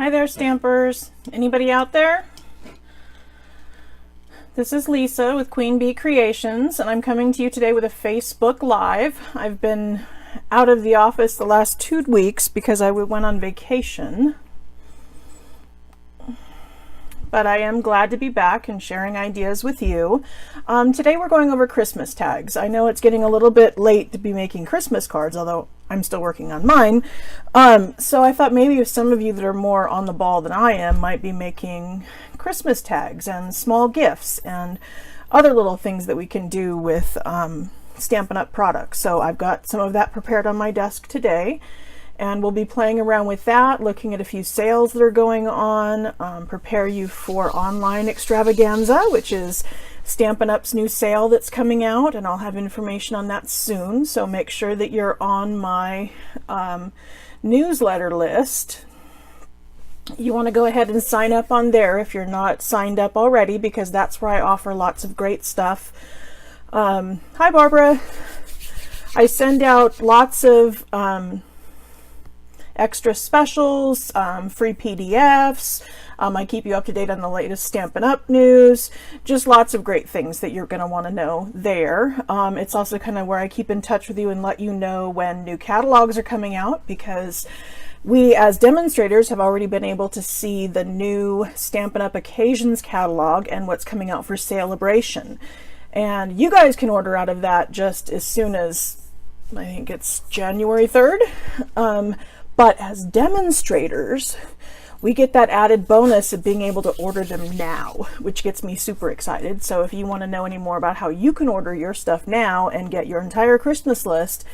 Hi there, Stampers. Anybody out there? This is Lisa with Queen Bee Creations, and I'm coming to you today with a Facebook Live. I've been out of the office the last 2 weeks because I went on vacation. But I am glad to be back and sharing ideas with you. Today we're going over Christmas tags. I know it's getting a little bit late to be making Christmas cards, although I'm still working on mine. So I thought maybe some of you that are more on the ball than I am might be making Christmas tags and small gifts and other little things that we can do with Stampin' Up! Products. So I've got some of that prepared on my desk today. And we'll be playing around with that, looking at a few sales that are going on, prepare you for online extravaganza, which is Stampin' Up's new sale that's coming out, and I'll have information on that soon. So make sure that you're on my newsletter list. You want to go ahead and sign up on there if you're not signed up already, because that's where I offer lots of great stuff. Hi, Barbara. I send out lots of extra specials, free PDFs. I keep you up to date on the latest Stampin' Up! News. Just lots of great things that you're going to want to know there. It's also kind of where I keep in touch with you and let you know when new catalogs are coming out, because we as demonstrators have already been able to see the new Stampin' Up! Occasions catalog and what's coming out for Celebration. And you guys can order out of that just as soon as, I think it's January 3rd. But as demonstrators, we get that added bonus of being able to order them now, which gets me super excited. So if you want to know any more about how you can order your stuff now and get your entire Christmas list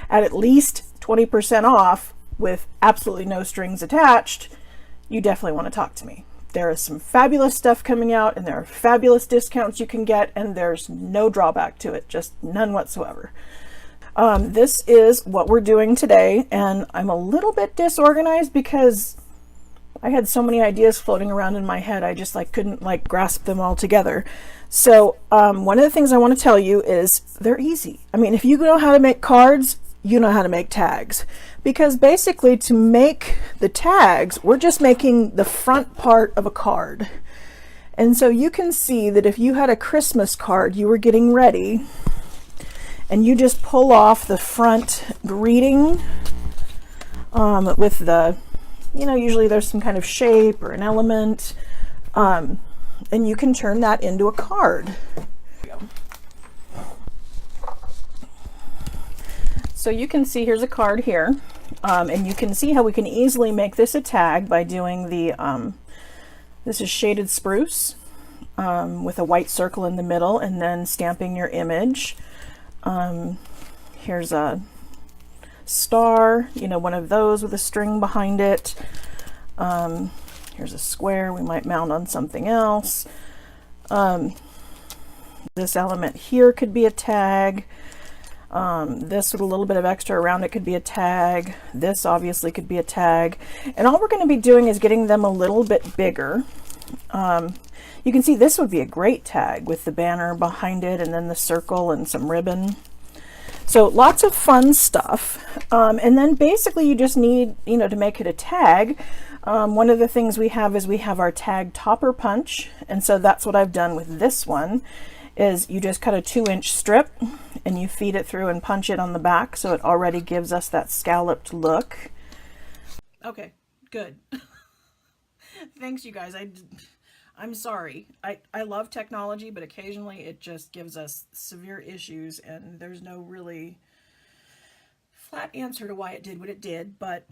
at least 20% off with absolutely no strings attached, you definitely want to talk to me. There is some fabulous stuff coming out, and there are fabulous discounts you can get, and there's no drawback to it, just none whatsoever. This is what we're doing today, and I'm a little bit disorganized because I had so many ideas floating around in my head, I just couldn't grasp them all together. So one of the things I want to tell you is they're easy. I mean, if you know how to make cards, you know how to make tags. Because basically to make the tags, we're just making the front part of a card. And so you can see that if you had a Christmas card you were getting ready, and you just pull off the front greeting with the, usually there's some kind of shape or an element, and you can turn that into a card. So you can see here's a card here, and you can see how we can easily make this a tag by doing the, this is shaded spruce with a white circle in the middle, and then stamping your image. Here's a star, one of those with a string behind it. Here's a square we might mount on something else. This element here could be a tag. This with a little bit of extra around it could be a tag. This obviously could be a tag. And all we're going to be doing is getting them a little bit bigger. You can see this would be a great tag with the banner behind it and then the circle and some ribbon. So lots of fun stuff. And then basically you just need, to make it a tag. One of the things we have is we have our tag topper punch. And so that's what I've done with this one, is you just cut a 2-inch strip and you feed it through and punch it on the back. So it already gives us that scalloped look. Okay, good. Thanks, you guys. I'm sorry. I love technology, but occasionally it just gives us severe issues, and there's no really flat answer to why it did what it did. But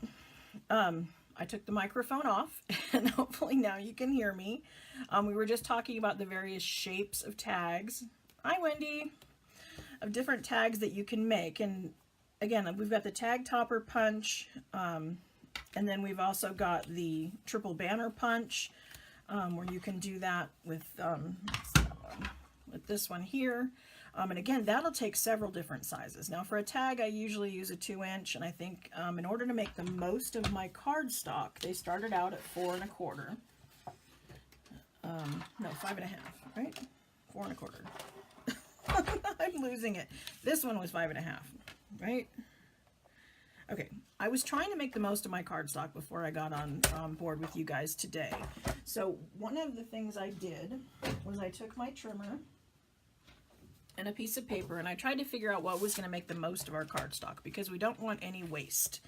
I took the microphone off, and hopefully now you can hear me. We were just talking about the various shapes of tags. Hi, Wendy. Of different tags that you can make. And again, we've got the tag topper punch, and then we've also got the triple banner punch. Where you can do that with this one here. And again, that'll take several different sizes. Now for a tag, I usually use a 2-inch, and I think in order to make the most of my cardstock, they started out at 4 1/4. No, 5 1/2, right? 4 1/4. I'm losing it. This one was 5 1/2, right? Okay, I was trying to make the most of my cardstock before I got on board with you guys today. So one of the things I did was I took my trimmer and a piece of paper and I tried to figure out what was going to make the most of our cardstock because we don't want any waste.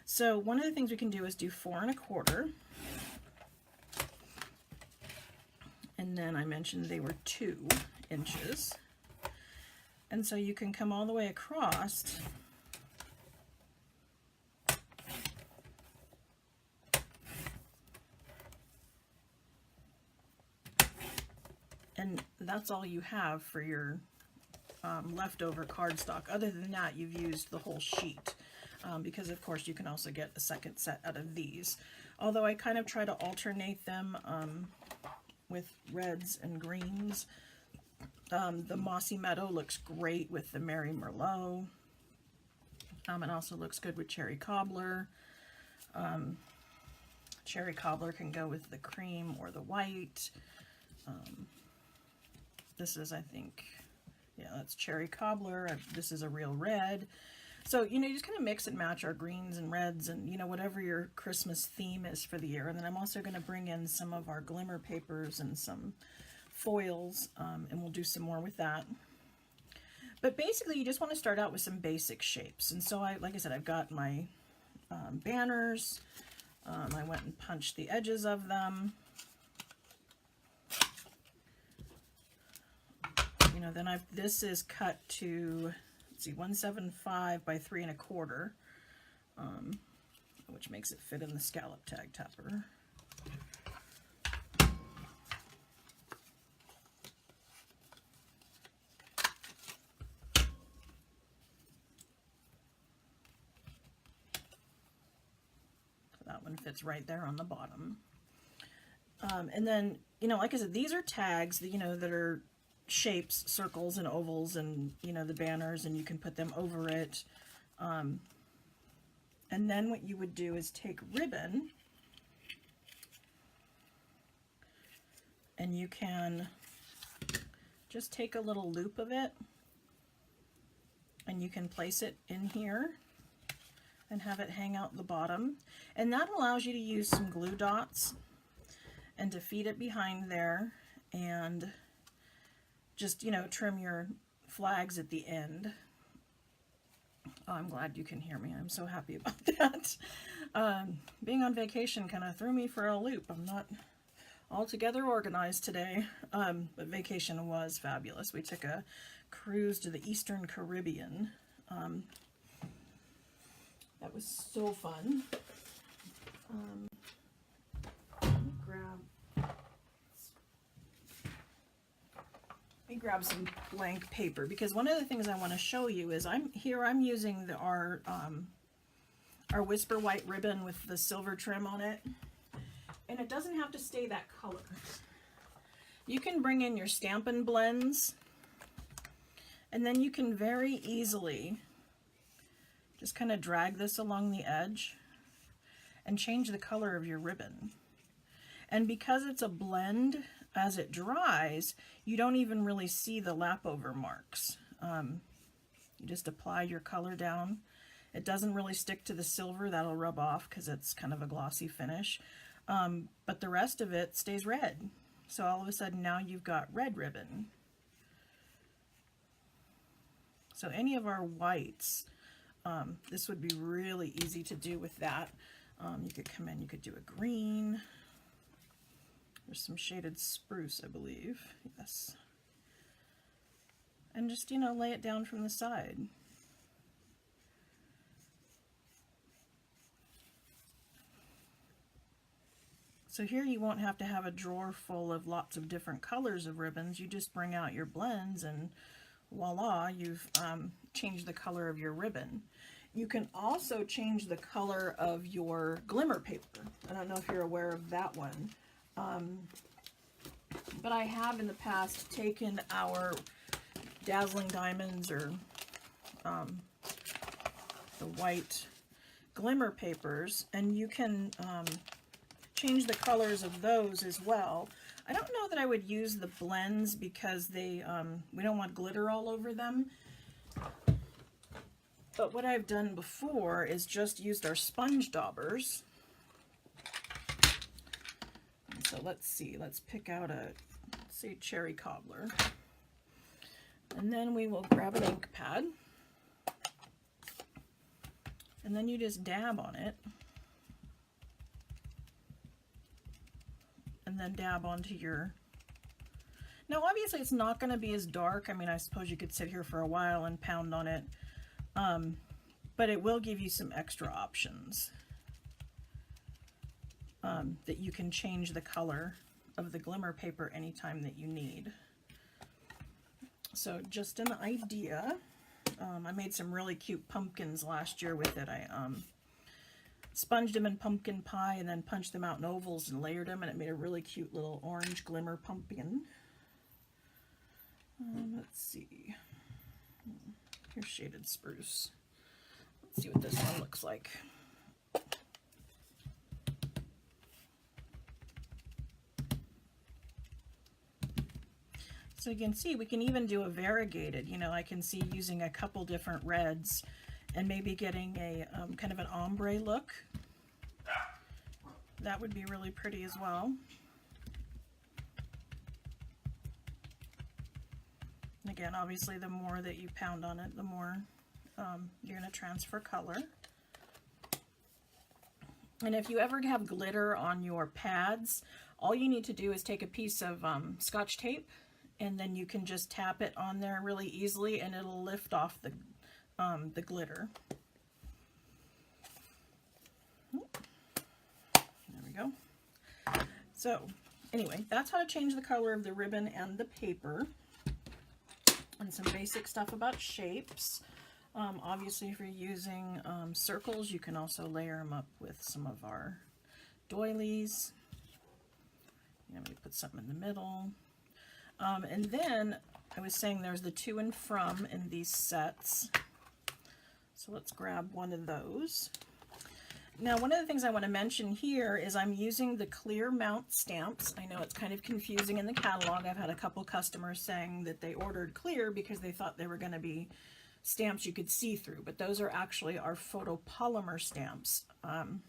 So one of the things we can do is do 4 1/4. And then I mentioned they were 2 inches. And so you can come all the way across and that's all you have for your leftover cardstock. Other than that, you've used the whole sheet because of course you can also get a second set out of these. Although I kind of try to alternate them with reds and greens. The Mossy Meadow looks great with the Merry Merlot. It also looks good with Cherry Cobbler. Cherry Cobbler can go with the cream or the white. This is, I think, yeah, that's Cherry Cobbler. This is a real red. So, you know, you just kind of mix and match our greens and reds and, you know, whatever your Christmas theme is for the year. And then I'm also going to bring in some of our glimmer papers and some foils, and we'll do some more with that. But basically, you just want to start out with some basic shapes. And so, like I said, I've got my banners. I went and punched the edges of them. You know, then this is cut to, let's see, 175 by 3 1/4, which makes it fit in the scallop tag tupper. That one fits right there on the bottom. And then, you know, like I said, these are tags that, you know, that are shapes, circles and ovals, and, you know, the banners, and you can put them over it. And then what you would do is take ribbon, and you can just take a little loop of it, and you can place it in here and have it hang out the bottom. And that allows you to use some glue dots and to feed it behind there and just, you know, trim your flags at the end. Oh, I'm glad you can hear me. I'm so happy about that. Being on vacation kind of threw me for a loop. I'm not altogether organized today, but vacation was fabulous. We took a cruise to the Eastern Caribbean. That was so fun. Let me grab some blank paper, because one of the things I want to show you is I'm using our Whisper White ribbon with the silver trim on it, and it doesn't have to stay that color. You can bring in your Stampin' blends, and then you can very easily just kind of drag this along the edge and change the color of your ribbon. And because it's a blend, as it dries, you don't even really see the lap over marks. You just apply your color down. It doesn't really stick to the silver. That'll rub off because it's kind of a glossy finish. But the rest of it stays red. So all of a sudden now you've got red ribbon. So any of our whites, this would be really easy to do with that. You could come in, you could do a green. There's some shaded spruce, I believe. Yes. And just, you know, lay it down from the side. So here you won't have to have a drawer full of lots of different colors of ribbons. You just bring out your blends and voila, you've changed the color of your ribbon. You can also change the color of your glimmer paper. I don't know if you're aware of that one. But I have in the past taken our Dazzling Diamonds or the white glimmer papers, and you can change the colors of those as well. I don't know that I would use the blends because they we don't want glitter all over them. But what I've done before is just used our sponge daubers. And so let's see, let's pick out a, say, cherry cobbler. And then we will grab an ink pad. And then you just dab on it. And then dab onto your... Now obviously it's not going to be as dark. I mean, I suppose you could sit here for a while and pound on it. But it will give you some extra options. That you can change the color of the glimmer paper anytime that you need. So just an idea. I made some really cute pumpkins last year with it. I sponged them in pumpkin pie and then punched them out in ovals and layered them, and it made a really cute little orange glimmer pumpkin. Let's see. Here's shaded spruce. Let's see what this one looks like. So you can see we can even do a variegated, you know, I can see using a couple different reds and maybe getting a kind of an ombre look. That would be really pretty as well. And again, obviously the more that you pound on it, the more you're going to transfer color. And if you ever have glitter on your pads, all you need to do is take a piece of Scotch tape, and then you can just tap it on there really easily and it'll lift off the glitter. There we go. So anyway, that's how to change the color of the ribbon and the paper. And some basic stuff about shapes. Obviously if you're using circles, you can also layer them up with some of our doilies. You know, we put something in the middle. And then I was saying there's the to and from in these sets. So let's grab one of those. Now, one of the things I want to mention here is I'm using the clear mount stamps. I know it's kind of confusing in the catalog. I've had a couple customers saying that they ordered clear because they thought they were going to be stamps you could see through, but those are actually our photopolymer stamps. And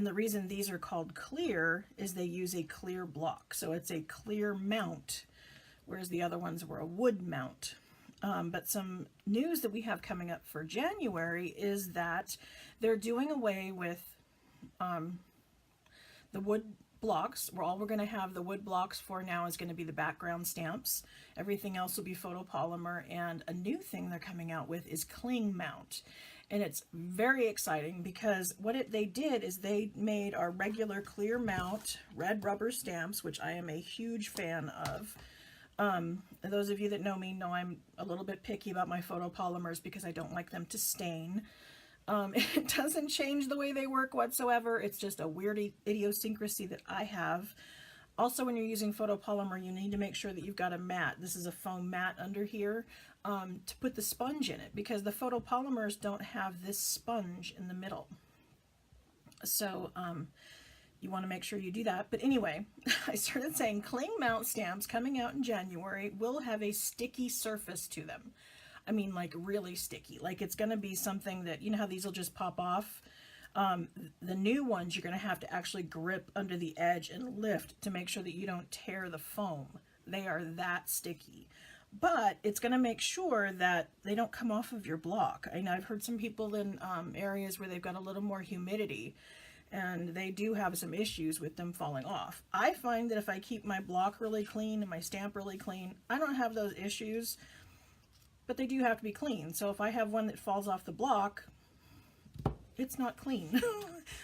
the reason these are called clear is they use a clear block. So it's a clear mount, whereas the other ones were a wood mount. But some news that we have coming up for January is that they're doing away with the wood blocks. We're going to have the wood blocks for now is going to be the background stamps. Everything else will be photopolymer, and a new thing they're coming out with is cling mount. And it's very exciting because what they did is they made our regular clear mount red rubber stamps, which I am a huge fan of. Those of you that know me know I'm a little bit picky about my photopolymers because I don't like them to stain. It doesn't change the way they work whatsoever. It's just a weird idiosyncrasy that I have. Also, when you're using photopolymer, you need to make sure that you've got a mat. This is a foam mat under here to put the sponge in it, because the photopolymers don't have this sponge in the middle. So you want to make sure you do that. But anyway, I started saying cling mount stamps coming out in January will have a sticky surface to them. I mean, like really sticky. Like it's going to be something that, you know how these will just pop off? The new ones, you're going to have to actually grip under the edge and lift to make sure that you don't tear the foam. They are that sticky. But it's going to make sure that they don't come off of your block. I know I've heard some people in areas where they've got a little more humidity, and they do have some issues with them falling off. I find that if I keep my block really clean and my stamp really clean, I don't have those issues, but they do have to be clean. So if I have one that falls off the block, it's not clean.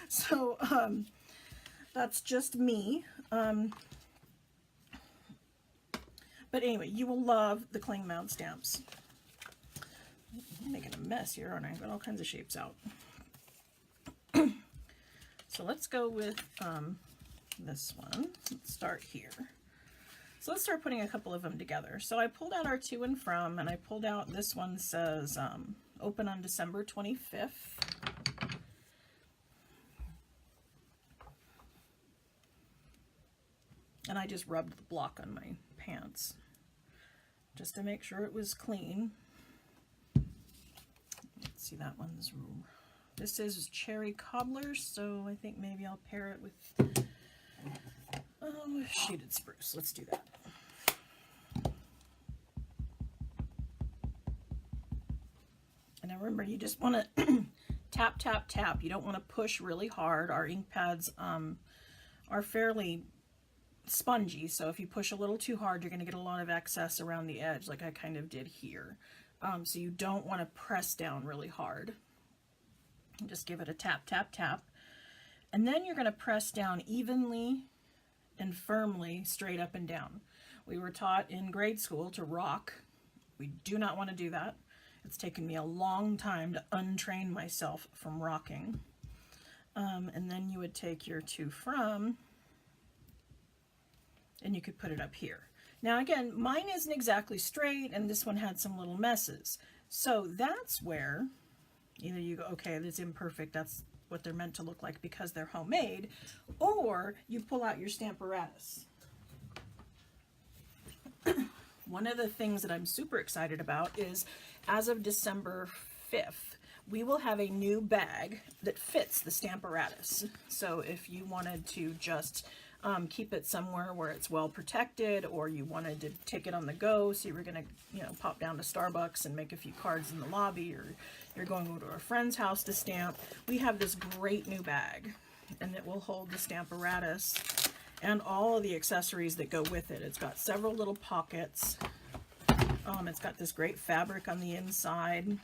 So that's just me. But anyway, you will love the cling mount stamps. I'm making a mess here, aren't I? I've got all kinds of shapes out. So let's go with this one. Let's start here. So let's start putting a couple of them together. So I pulled out our to and from, and I pulled out, this one says open on December 25th. And I just rubbed the block on my pants just to make sure it was clean. let's see, that one's, this is cherry cobbler, so I think maybe I'll pair it with shaded spruce. Let's do that. And now remember, you just want to tap, tap, tap. You don't want to push really hard. Our ink pads are fairly spongy, so if you push a little too hard, you're going to get a lot of excess around the edge, like I kind of did here. So you don't want to press down really hard. Just give it a tap, tap, tap. And then you're going to press down evenly and firmly straight up and down. We were taught in grade school to rock. We do not want to do that. It's taken me a long time to untrain myself from rocking. And then you would take your to from, and you could put it up here. Now again, mine isn't exactly straight, and this one had some little messes. So that's where either you go, okay, that's imperfect, that's what they're meant to look like because they're homemade, or you pull out your Stamparatus. One of the things that I'm super excited about is, as of December 5th, we will have a new bag that fits the Stamparatus. So if you wanted to just keep it somewhere where it's well protected, or you wanted to take it on the go, so you were going to, you know, pop down to Starbucks and make a few cards in the lobby, or you're going over to a friend's house to stamp, we have this great new bag, and it will hold the Stamparatus and all of the accessories that go with it. It's got several little pockets. It's got this great fabric on the inside.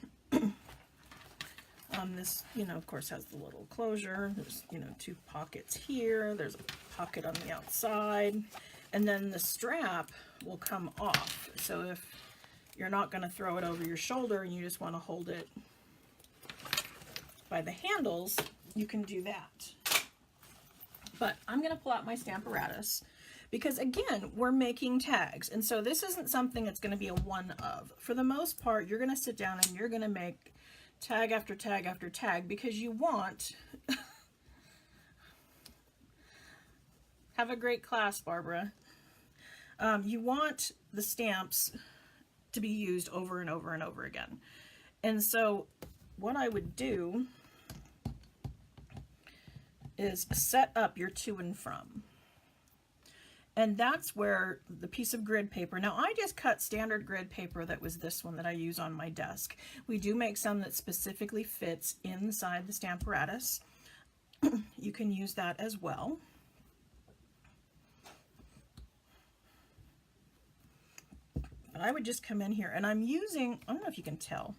This, you know, of course, has the little closure. There's, you know, two pockets here. There's a pocket on the outside. And then the strap will come off. So if you're not going to throw it over your shoulder and you just want to hold it by the handles, you can do that. But I'm going to pull out my Stamparatus because, again, we're making tags. And so this isn't something that's going to be a one of. For the most part, you're going to sit down and you're going to make tag after tag after tag because you want... Have a great class, Barbara. You want the stamps to be used over and over and over again. And so what I would do is set up your to and from. And that's where the piece of grid paper, now I just cut standard grid paper that was this one that I use on my desk. We do make some that specifically fits inside the Stamparatus. You can use that as well. But I would just come in here and I'm using, I don't know if you can tell,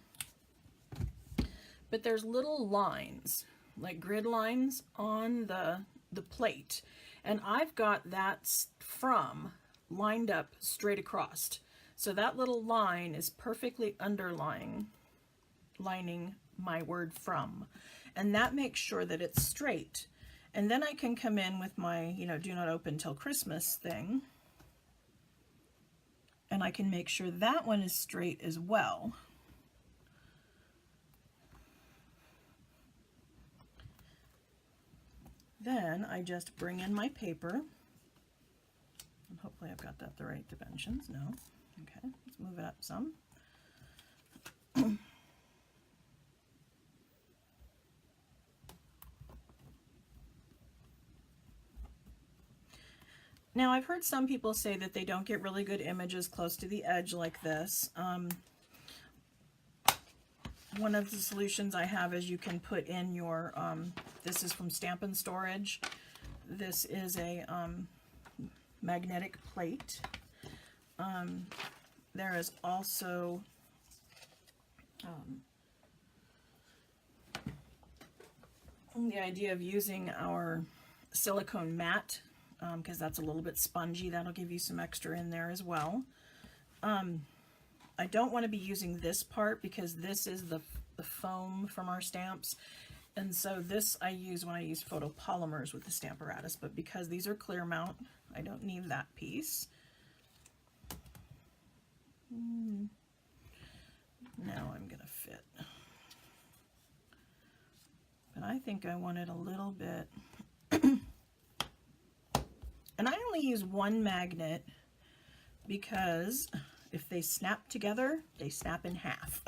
but there's little lines, like grid lines on the plate. And I've got that from lined up straight across. So that little line is perfectly lining my word from. And that makes sure that it's straight. And then I can come in with my, you know, do not open till Christmas thing. And I can make sure that one is straight as well. Then I just bring in my paper, and hopefully I've got that the right dimensions. No. Okay, let's move it up some. Now I've heard some people say that they don't get really good images close to the edge like this. One of the solutions I have is you can put in your, this is from Stampin Storage. This is a magnetic plate. There is also the idea of using our silicone mat, because that's a little bit spongy. That'll give you some extra in there as well. I don't want to be using this part because this is the foam from our stamps. And so this I use when I use photopolymers with the Stamparatus, but because these are clear mount, I don't need that piece. Now I'm gonna fit. But I think I want it a little bit. And I only use one magnet because if they snap together, they snap in half.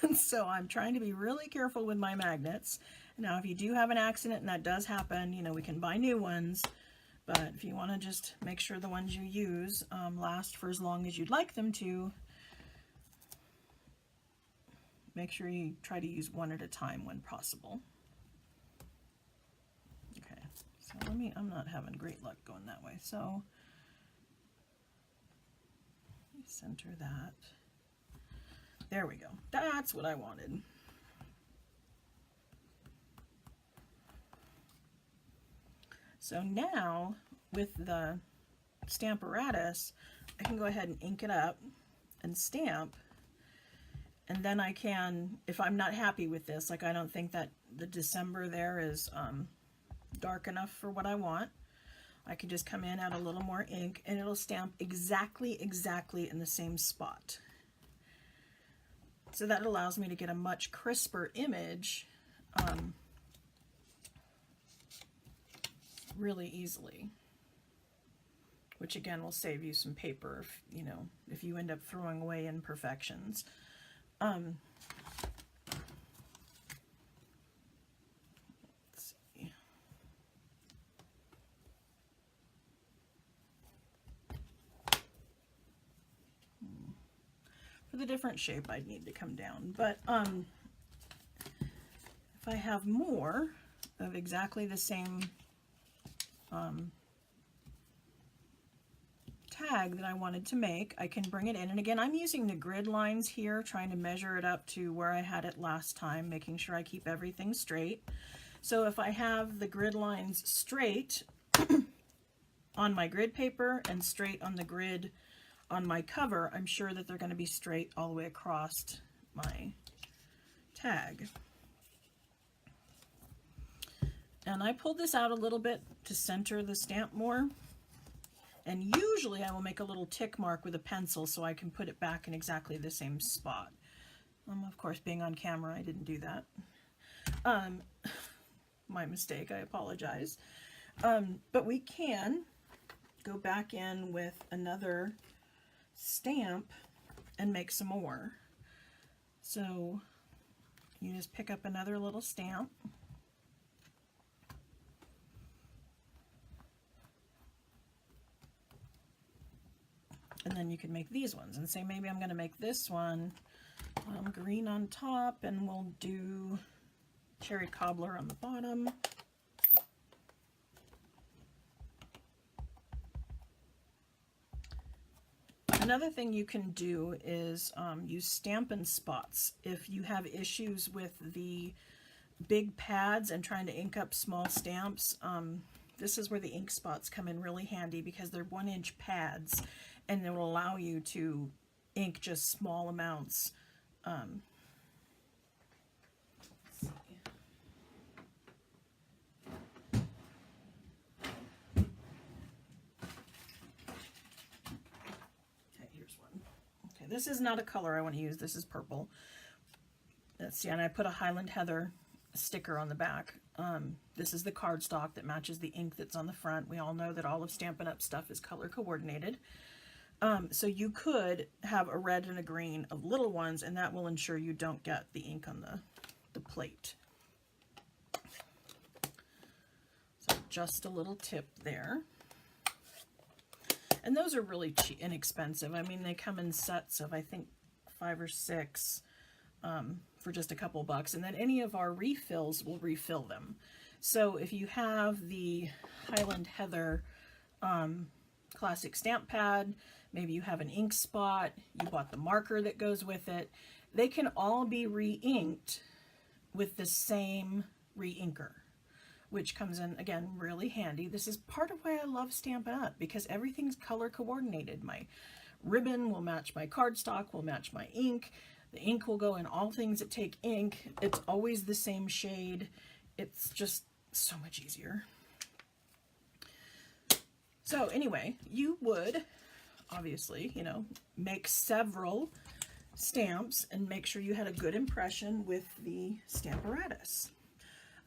And so I'm trying to be really careful with my magnets. Now, if you do have an accident, and that does happen, you know, we can buy new ones. But if you want to just make sure the ones you use last for as long as you'd like them to, make sure you try to use one at a time when possible. Okay, so I'm not having great luck going that way. So let me center that. There we go. That's what I wanted. So now with the Stamparatus, I can go ahead and ink it up and stamp. And then I can, if I'm not happy with this, like I don't think that the December there is dark enough for what I want, I can just come in, add a little more ink, and it'll stamp exactly in the same spot. So that allows me to get a much crisper image really easily, which again will save you some paper if, you know, if you end up throwing away imperfections. Let's see. For the different shape, I'd need to come down, but if I have more of exactly the same tag that I wanted to make, I can bring it in. And again, I'm using the grid lines here, trying to measure it up to where I had it last time, making sure I keep everything straight. So if I have the grid lines straight on my grid paper and straight on the grid on my cover, I'm sure that they're going to be straight all the way across my tag. And I pulled this out a little bit to center the stamp more. And usually I will make a little tick mark with a pencil so I can put it back in exactly the same spot. Of course, being on camera, I didn't do that. My mistake, I apologize. But we can go back in with another stamp and make some more. So you just pick up another little stamp. And then you can make these ones and say, maybe I'm going to make this one green on top, and we'll do cherry cobbler on the bottom. Another thing you can do is use Stampin' spots. If you have issues with the big pads and trying to ink up small stamps, this is where the ink spots come in really handy, because they're 1-inch pads and it will allow you to ink just small amounts. This is not a color I want to use. This is purple. Let's see, and I put a Highland Heather sticker on the back. This is the cardstock that matches the ink that's on the front. We all know that all of Stampin' Up! Stuff is color coordinated. So you could have a red and a green of little ones, and that will ensure you don't get the ink on the plate. So just a little tip there. And those are really cheap, inexpensive. I mean, they come in sets of, I think, 5 or 6 for just a couple bucks. And then any of our refills will refill them. So if you have the Highland Heather classic stamp pad, maybe you have an ink spot, you bought the marker that goes with it, they can all be re-inked with the same re-inker, which comes in, again, really handy. This is part of why I love Stampin' Up!, because everything's color coordinated. My ribbon will match my cardstock, will match my ink. The ink will go in all things that take ink. It's always the same shade. It's just so much easier. So anyway, you would, obviously, you know, make several stamps and make sure you had a good impression with the Stamparatus.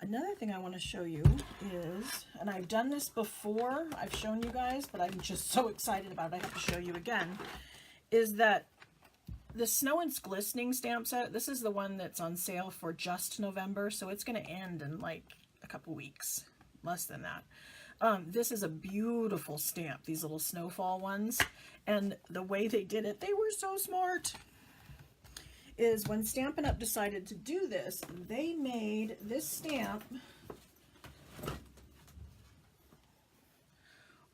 Another thing I want to show you is, and I've done this before, I've shown you guys, but I'm just so excited about it, I have to show you again, is that the Snow and Glistening stamp set, this is the one that's on sale for just November, so it's going to end in like a couple weeks, less than that. This is a beautiful stamp, these little snowfall ones, and the way they did it, they were so smart, is when Stampin' Up! Decided to do this, they made this stamp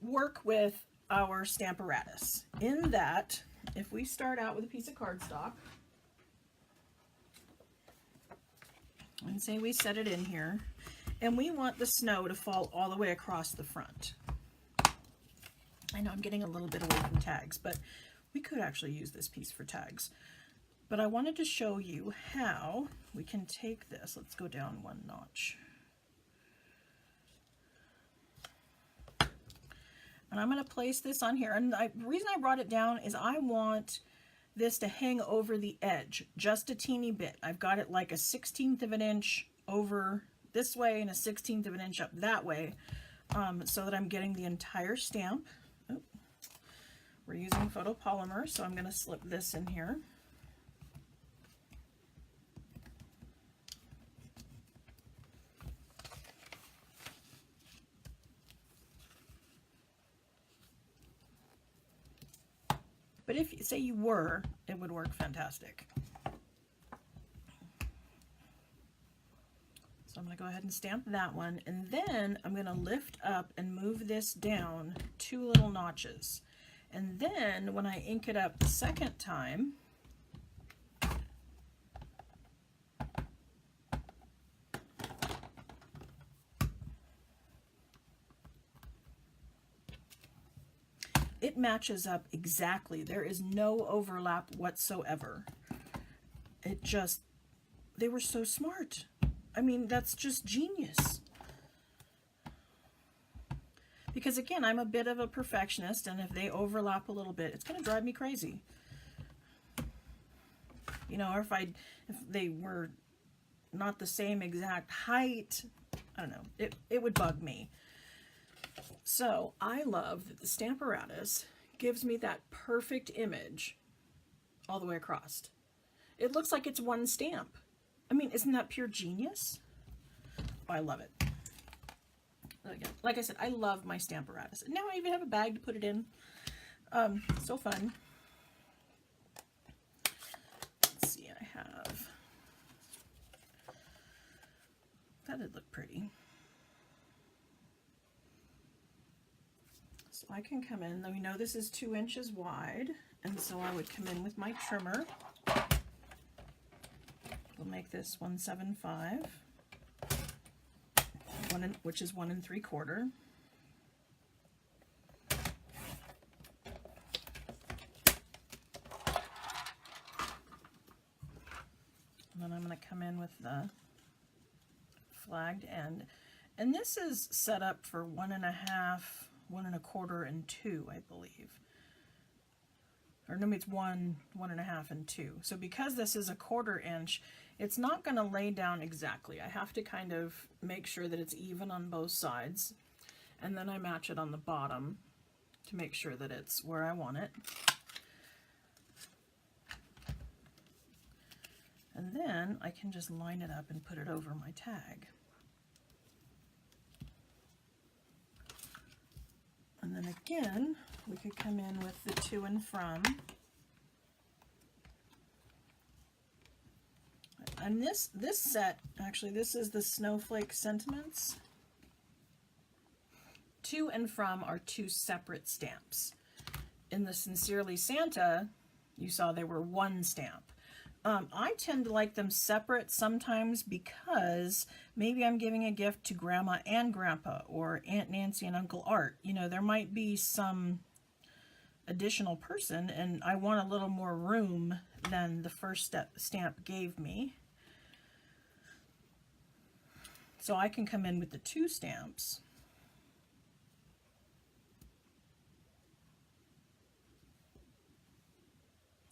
work with our Stamparatus, in that if we start out with a piece of cardstock and say we set it in here and we want the snow to fall all the way across the front. I know I'm getting a little bit away from tags, but we could actually use this piece for tags. But I wanted to show you how we can take this. Let's go down one notch. And I'm going to place this on here. And the reason I brought it down is I want this to hang over the edge just a teeny bit. I've got it like a 1/16 of an inch over this way and a 1/16 of an inch up that way, so that I'm getting the entire stamp. Oh, we're using photopolymer, so I'm going to slip this in here. But if, say you were, it would work fantastic. So I'm going to go ahead and stamp that one, and then I'm going to lift up and move this down 2 little notches. And then when I ink it up the second time, it matches up exactly. There is no overlap whatsoever. It just, they were so smart. I mean, that's just genius. Because again, I'm a bit of a perfectionist, and if they overlap a little bit, it's going to drive me crazy. You know, or if they were not the same exact height, I don't know, it would bug me. So I love that the Stamparatus gives me that perfect image all the way across. It looks like it's one stamp. I mean, isn't that pure genius? Oh, I love it. Again, like I said, I love my Stamparatus. And now I even have a bag to put it in. So fun. Let's see, I have, that'd look pretty. So I can come in, we know this is 2 inches wide, and so I would come in with my trimmer. We'll make this 1/7/5, which is 1 3/4. And then I'm going to come in with the flagged end. And this is set up for 1.5, 1 1/4, and 2, I believe. Or no, it's 1, 1.5, and 2. So because this is a 1/4 inch, it's not going to lay down exactly. I have to kind of make sure that it's even on both sides. And then I match it on the bottom to make sure that it's where I want it. And then I can just line it up and put it over my tag. And then again, we could come in with the to and from. And this set, actually, this is the Snowflake Sentiments. To and from are 2 separate stamps. In the Sincerely Santa, you saw they were 1 stamp. I tend to like them separate sometimes because maybe I'm giving a gift to Grandma and Grandpa, or Aunt Nancy and Uncle Art. You know, there might be some additional person and I want a little more room than the first stamp gave me. So I can come in with the 2 stamps.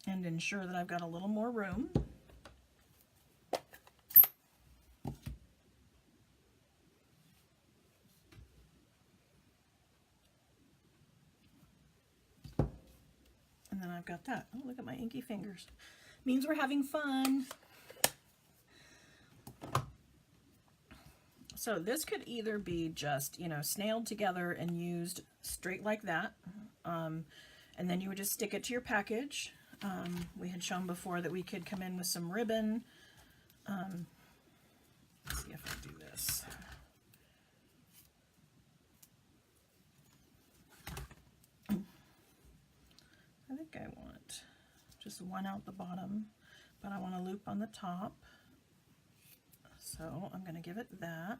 And ensure that I've got a little more room. And then I've got got that. Oh, look at my inky fingers. Means we're having fun. So this could either be just, you know, snailed together and used straight like that. And then you would just stick it to your package. We had shown before that we could come in with some ribbon. Let's see if I do this. I think I want just one out the bottom, but I want a loop on the top. So I'm going to give it that.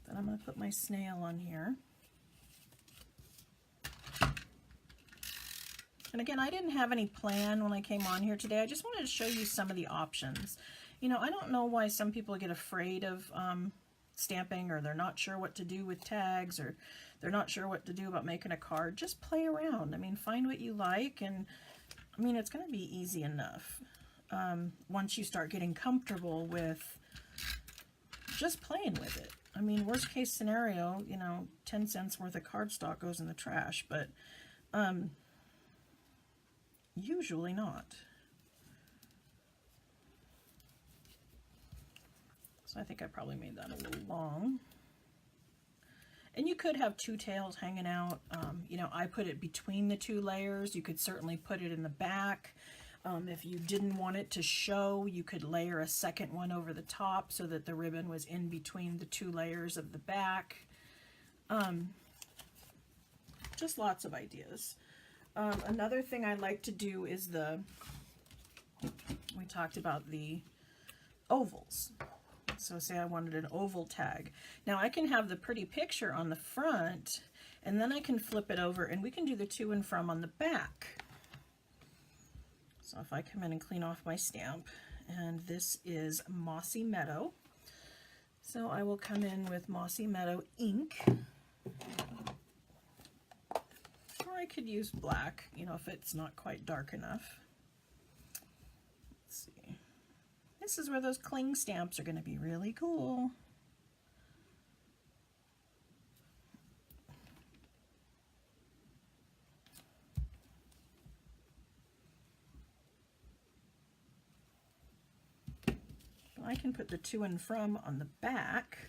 Then I'm going to put my snail on here. And again, I didn't have any plan when I came on here today. I just wanted to show you some of the options. You know, I don't know why some people get afraid of stamping, or they're not sure what to do with tags, or they're not sure what to do about making a card. Just play around. I mean, find what you like, and I mean, it's going to be easy enough once you start getting comfortable with just playing with it. I mean, worst case scenario, you know, 10 cents worth of cardstock goes in the trash, but usually not. So I think I probably made that a little long. And you could have two tails hanging out. You know, I put it between the two layers. You could certainly put it in the back. If you didn't want it to show, you could layer a second one over the top so that the ribbon was in between the two layers of the back. Just lots of ideas. Another thing I like to do is we talked about the ovals. So say I wanted an oval tag. Now I can have the pretty picture on the front, and then I can flip it over and we can do the to and from on the back. So if I come in and clean off my stamp, and this is Mossy Meadow. So I will come in with Mossy Meadow ink. Or I could use black, you know, if it's not quite dark enough. Let's see. This is where those cling stamps are going to be really cool. I can put the to and from on the back.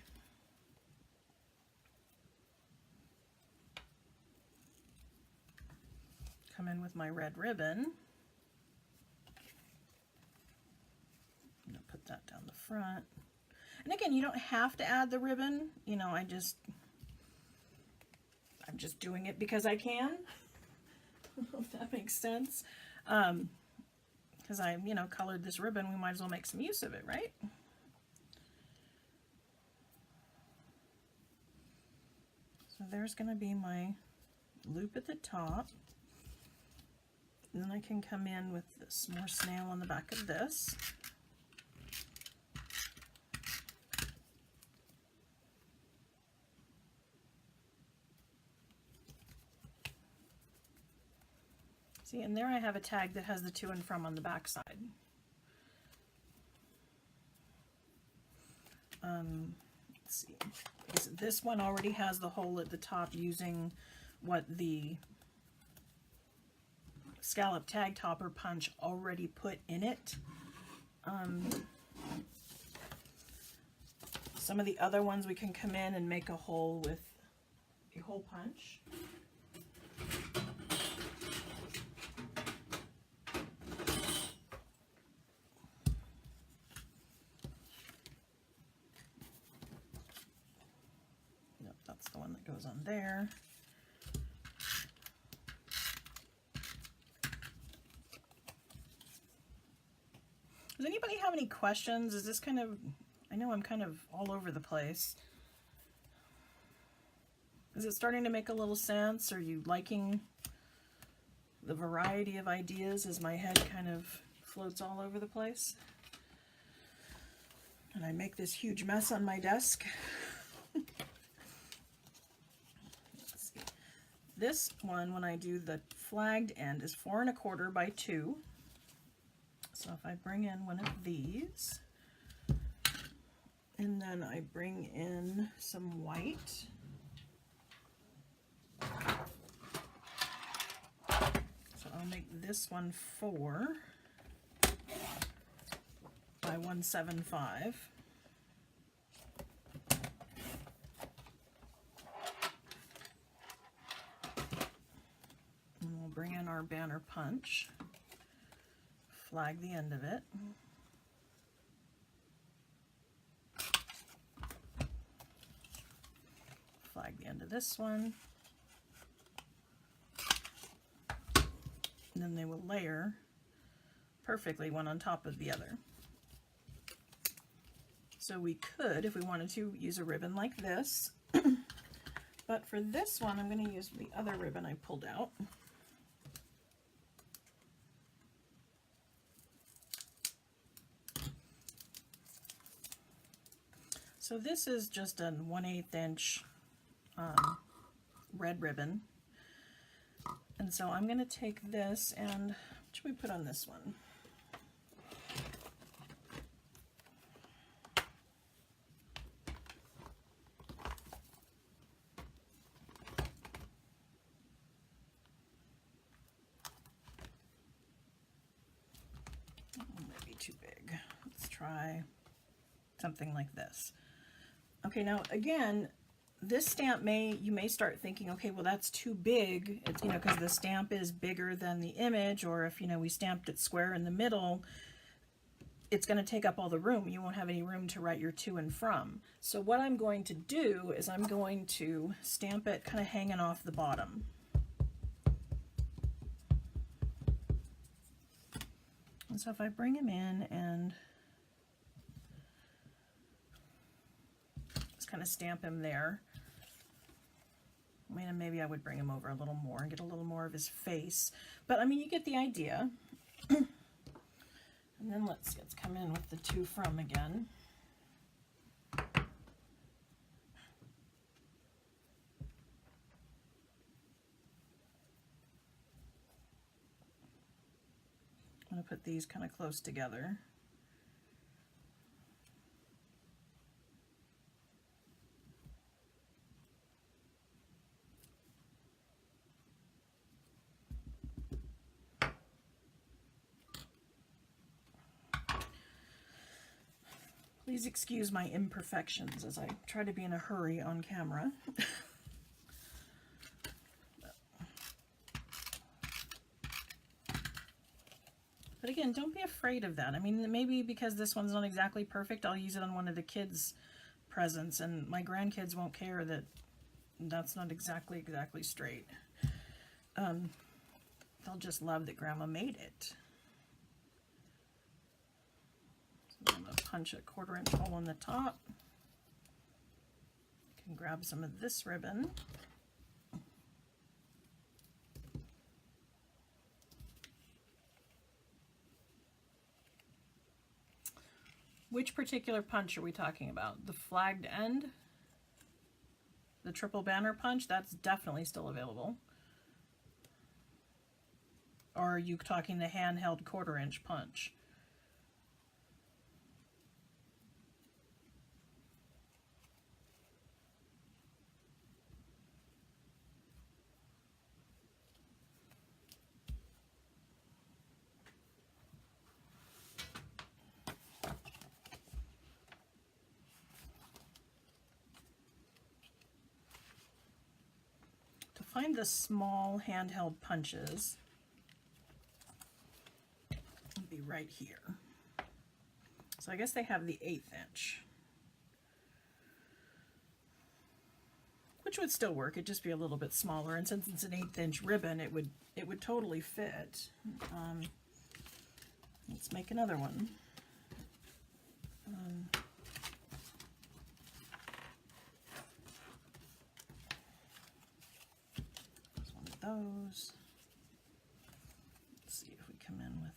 Come in with my red ribbon. I'm going to put that down the front. And again, you don't have to add the ribbon. You know, I'm just doing it because I can. I don't know if that makes sense. Because I, you know, colored this ribbon, we might as well make some use of it, right? So there's going to be my loop at the top. And then I can come in with this more snail on the back of this. See, and there I have a tag that has the to and from on the back side. Let's see. This one already has the hole at the top using what the scallop tag topper punch already put in it. Some of the other ones we can come in and make a hole with a hole punch. Yep, that's the one that goes on there. Does anybody have any questions? Is this kind of, I know I'm kind of all over the place. Is it starting to make a little sense? Are you liking the variety of ideas as my head kind of floats all over the place? And I make this huge mess on my desk. Let's see. This one, when I do the flagged end, is 4 1/4 by 2. So if I bring in one of these, and then I bring in some white, So I'll make this one 4 by 175. And we'll bring in our banner punch, flag the end of it. Flag the end of this one. And then they will layer perfectly one on top of the other. So we could, if we wanted to, use a ribbon like this. But for this one, I'm going to use the other ribbon I pulled out. So this is just a 1/8 inch red ribbon. And so I'm going to take this and what should we put on this one? Maybe too big. Let's try something like this. Okay, now again, this stamp you may start thinking, okay, well that's too big. It's, because the stamp is bigger than the image, or if, we stamped it square in the middle, it's going to take up all the room. You won't have any room to write your to and from. So what I'm going to do is I'm going to stamp it kind of hanging off the bottom. And so if I bring him in and just kind of stamp him there, maybe I would bring him over a little more and get a little more of his face. But you get the idea. And then let's come in with the to from again. I'm going to put these kind of close together. Please excuse my imperfections as I try to be in a hurry on camera. But again, don't be afraid of that. Maybe because this one's not exactly perfect, I'll use it on one of the kids' presents, and my grandkids won't care that that's not exactly straight. They'll just love that Grandma made it. So I'm going to punch a 1/4 inch hole in the top. I can grab some of this ribbon. Which particular punch are we talking about? The flagged end? The triple banner punch? That's definitely still available. Or are you talking the handheld 1/4 inch punch? Find the small handheld punches. It'll be right here. So I guess they have the 1/8 inch, which would still work. It'd just be a little bit smaller, and since it's an 1/8 inch ribbon, it would totally fit. Let's make another one. Those. Let's see if we come in with,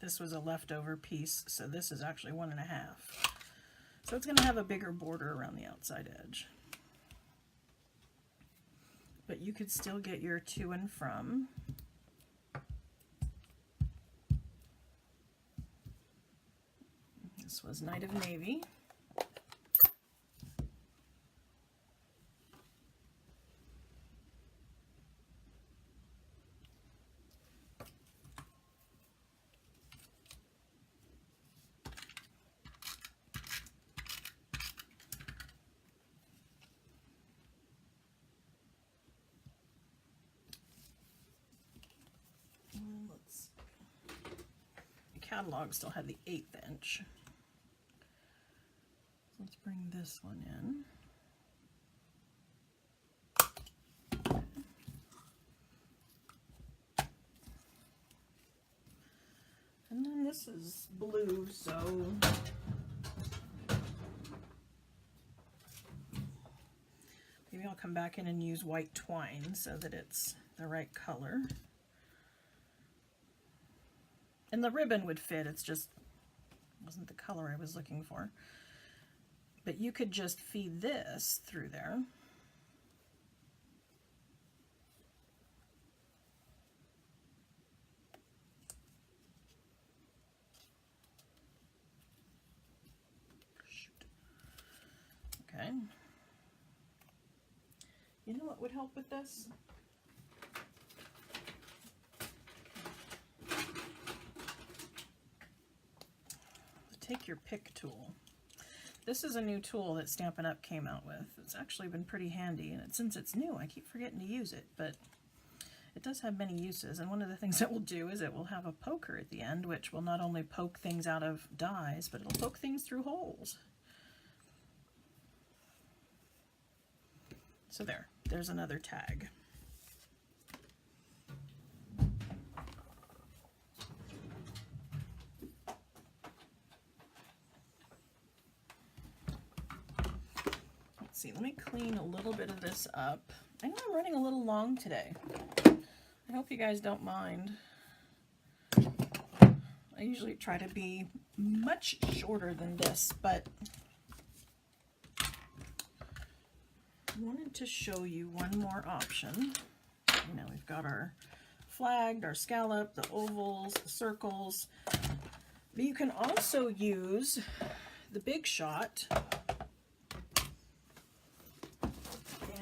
this was a leftover piece, so this is actually 1.5. So it's going to have a bigger border around the outside edge. But you could still get your to and from. This was Night of Navy. catalog still had the 1/8 inch. Let's bring this one in. And then this is blue, so maybe I'll come back in and use white twine so that it's the right color. And the ribbon would fit, it's just wasn't the color I was looking for. But you could just feed this through there. Shoot. Okay. You know what would help with this? Take your pick tool. This is a new tool that Stampin' Up! Came out with. It's actually been pretty handy, and since it's new, I keep forgetting to use it, but it does have many uses, and one of the things it will do is it will have a poker at the end, which will not only poke things out of dies, but it'll poke things through holes. So there's another tag. Let me clean a little bit of this up. I know I'm running a little long today. I hope you guys don't mind. I usually try to be much shorter than this, but I wanted to show you one more option. You know, we've got our flagged, our scallop, the ovals, the circles. But you can also use the Big Shot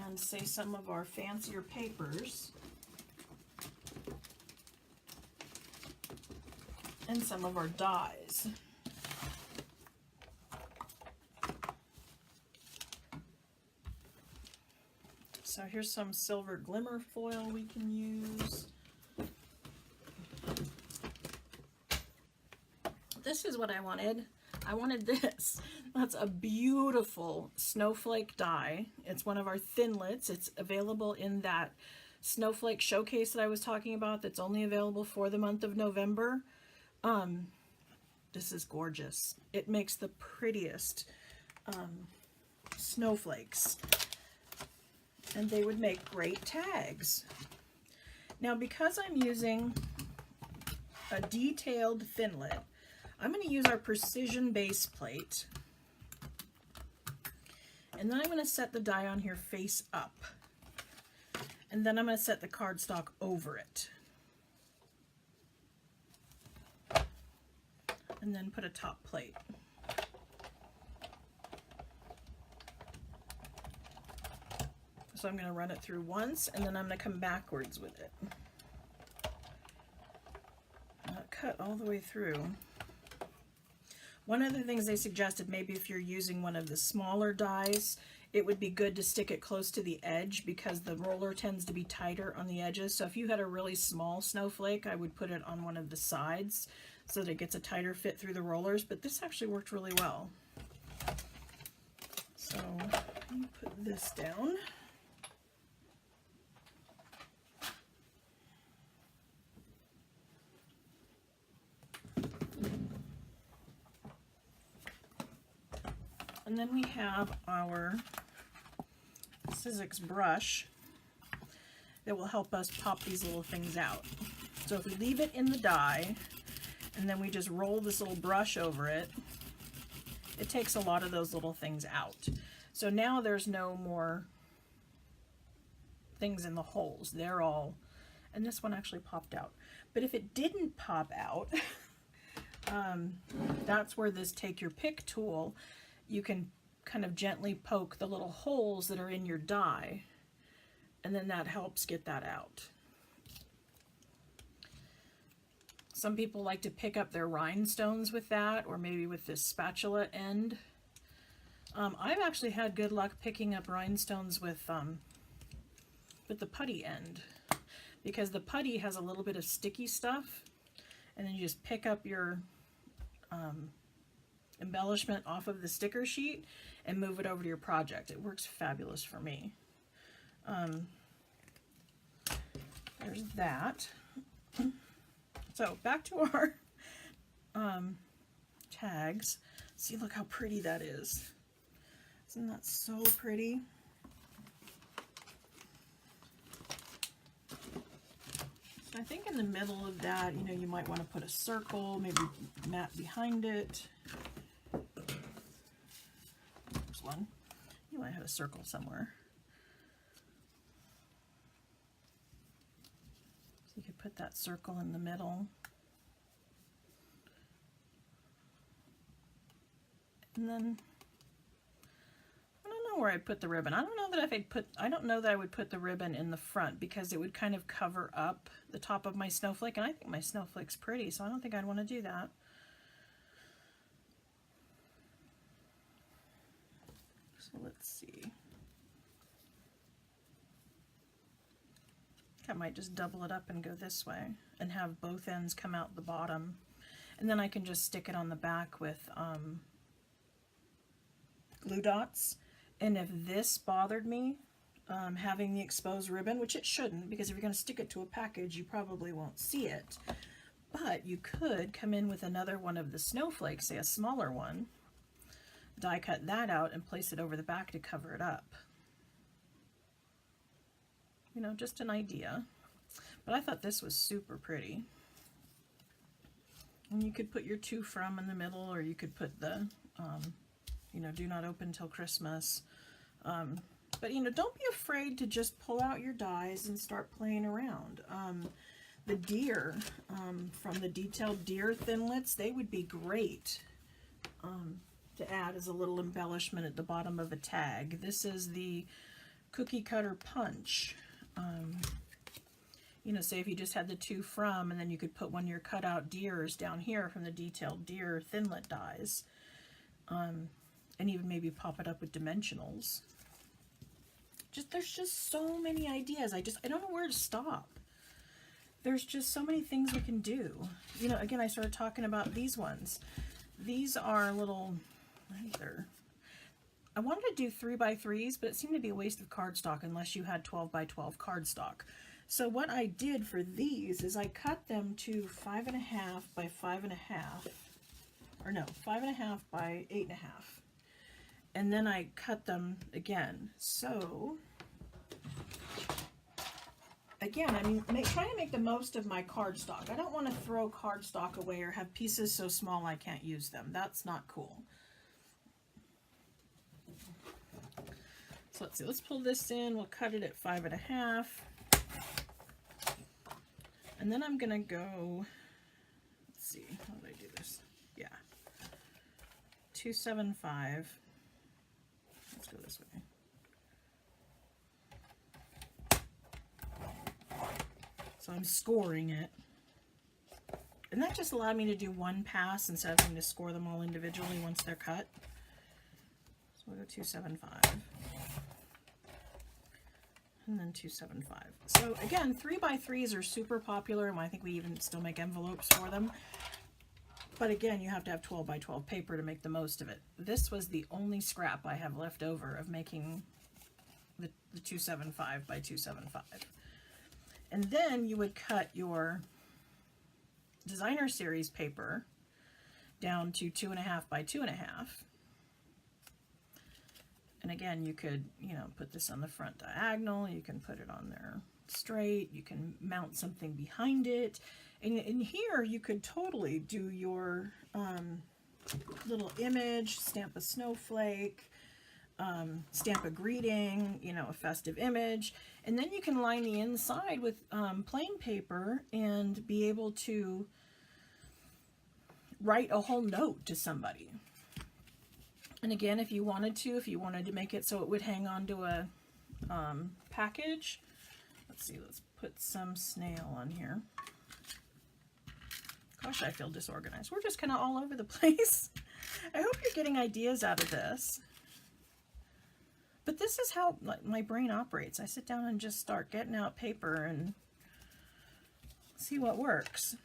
and say some of our fancier papers and some of our dies. So here's some silver glimmer foil we can use. This is what I wanted. I wanted this. That's a beautiful snowflake die. It's one of our thinlits. It's available in that snowflake showcase that I was talking about that's only available for the month of November. This is gorgeous. It makes the prettiest snowflakes. And they would make great tags. Now, because I'm using a detailed thinlit, I'm going to use our precision base plate, and then I'm going to set the die on here face up, and then I'm going to set the cardstock over it, and then put a top plate. So I'm going to run it through once, and then I'm going to come backwards with it. Not cut all the way through. One of the things they suggested, maybe if you're using one of the smaller dies, it would be good to stick it close to the edge because the roller tends to be tighter on the edges. So if you had a really small snowflake, I would put it on one of the sides so that it gets a tighter fit through the rollers, but this actually worked really well. So let me put this down. And then we have our Sizzix brush that will help us pop these little things out. So if we leave it in the die and then we just roll this little brush over it, it takes a lot of those little things out. So now there's no more things in the holes. They're all, and this one actually popped out. But if it didn't pop out, that's where this take your pick tool, you can kind of gently poke the little holes that are in your die, and then that helps get that out. Some people like to pick up their rhinestones with that, or maybe with this spatula end. I've actually had good luck picking up rhinestones with the putty end, because the putty has a little bit of sticky stuff, and then you just pick up your embellishment off of the sticker sheet and move it over to your project. It works fabulous for me. There's that. So back to our tags. See, look how pretty that is. Isn't that so pretty? So I think in the middle of that, you know, you might want to put a circle, maybe mat behind it. There's one. You might have a circle somewhere. So you could put that circle in the middle. And then I don't know where I'd put the ribbon. I don't know that I don't know that I would put the ribbon in the front because it would kind of cover up the top of my snowflake, and I think my snowflake's pretty, so I don't think I'd want to do that. So let's see. I might just double it up and go this way and have both ends come out the bottom, and then I can just stick it on the back with glue dots. And if this bothered me, having the exposed ribbon, which it shouldn't, because if you're going to stick it to a package, you probably won't see it. But you could come in with another one of the snowflakes, say a smaller one, die cut that out and place it over the back to cover it up. You know, just an idea. But I thought this was super pretty. And you could put your to from in the middle, or you could put the you know, do not open till Christmas. But, you know, don't be afraid to just pull out your dies and start playing around. The deer, from the detailed deer thinlits, they would be great to add as a little embellishment at the bottom of a tag. This is the cookie cutter punch. You know, say if you just had the to from, and then you could put one of your cutout deers down here from the detailed deer thinlit dies. And even maybe pop it up with dimensionals. There's just so many ideas. I don't know where to stop. There's just so many things we can do. You know, again, I started talking about these ones. These are little, I wanted to do 3x3s, but it seemed to be a waste of cardstock unless you had 12x12 cardstock. So what I did for these is I cut them to 5.5 by 5.5, or no, 5.5 by 8.5. And then I cut them again. So, again, I mean, trying to make the most of my cardstock. I don't want to throw cardstock away or have pieces so small I can't use them. That's not cool. So let's see, let's pull this in. We'll cut it at 5.5. And then I'm going to go, let's see, how did I do this? Yeah, 275. Let's go this way. So I'm scoring it. And that just allowed me to do one pass instead of having to score them all individually once they're cut. So we'll go 275. And then 275. So again, 3x3s are super popular, and I think we even still make envelopes for them. But again, you have to have 12x12 paper to make the most of it. This was the only scrap I have left over of making the 275 by 275. And then you would cut your designer series paper down to 2.5 by 2.5. And again, you could, you know, put this on the front diagonal, you can put it on there straight, you can mount something behind it. And in here, you could totally do your little image, stamp a snowflake, stamp a greeting, you know, a festive image. And then you can line the inside with plain paper and be able to write a whole note to somebody. And again, if you wanted to make it so it would hang on to a package. Let's see, let's put some snail on here. Gosh, I feel disorganized. We're just kind of all over the place. I hope you're getting ideas out of this. But this is how my brain operates. I sit down and just start getting out paper and see what works.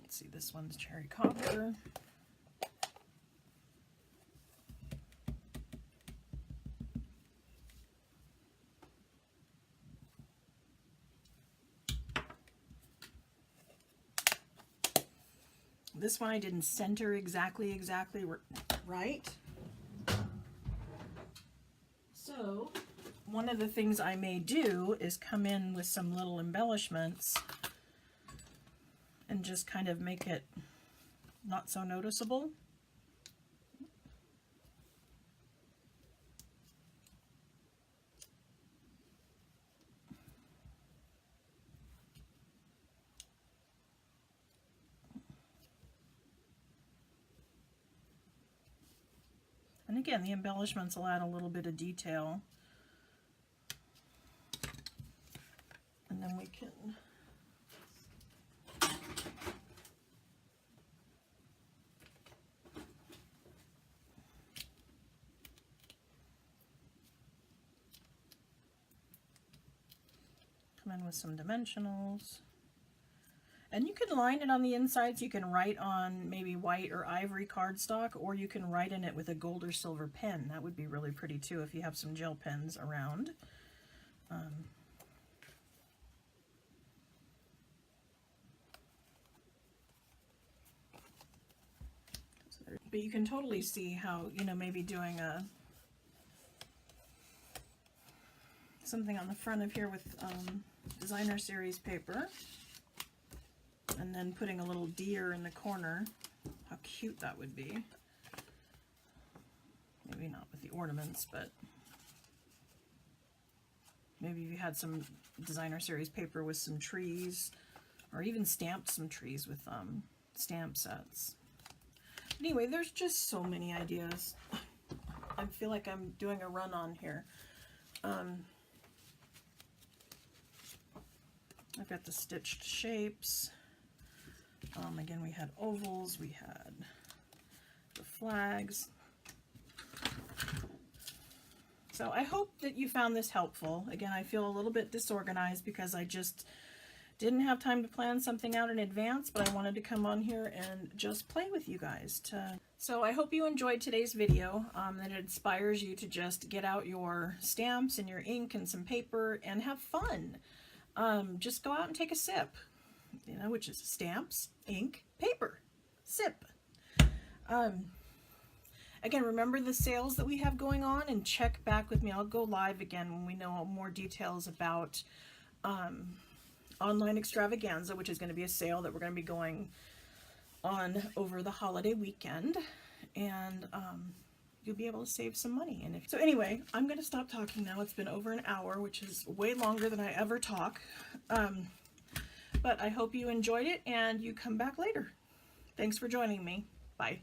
Let's see, this one's cherry copper. This one I didn't center exactly right. So one of the things I may do is come in with some little embellishments and just kind of make it not so noticeable. And again, the embellishments will add a little bit of detail. And then we can come in with some dimensionals. And you can line it on the insides. You can write on maybe white or ivory cardstock, or you can write in it with a gold or silver pen. That would be really pretty too if you have some gel pens around. But you can totally see how, you know, maybe doing something on the front of here with designer series paper, and then putting a little deer in the corner. How cute that would be. Maybe not with the ornaments, but maybe if you had some designer series paper with some trees, or even stamped some trees with stamp sets. Anyway, there's just so many ideas. I feel like I'm doing a run on here. I've got the stitched shapes. Again, we had ovals, we had the flags. So I hope that you found this helpful. Again, I feel a little bit disorganized because I just didn't have time to plan something out in advance, but I wanted to come on here and just play with you guys. So I hope you enjoyed today's video, that it inspires you to just get out your stamps and your ink and some paper and have fun. Just go out and take a sip, you know, which is stamps, ink, paper, sip. Again, remember the sales that we have going on, and check back with me. I'll go live again when we know more details about Online Extravaganza, which is going to be a sale that we're going to be going on over the holiday weekend, and you'll be able to save some money. And so anyway, I'm going to stop talking now. It's been over an hour, which is way longer than I ever talk. But I hope you enjoyed it and you come back later. Thanks for joining me. Bye.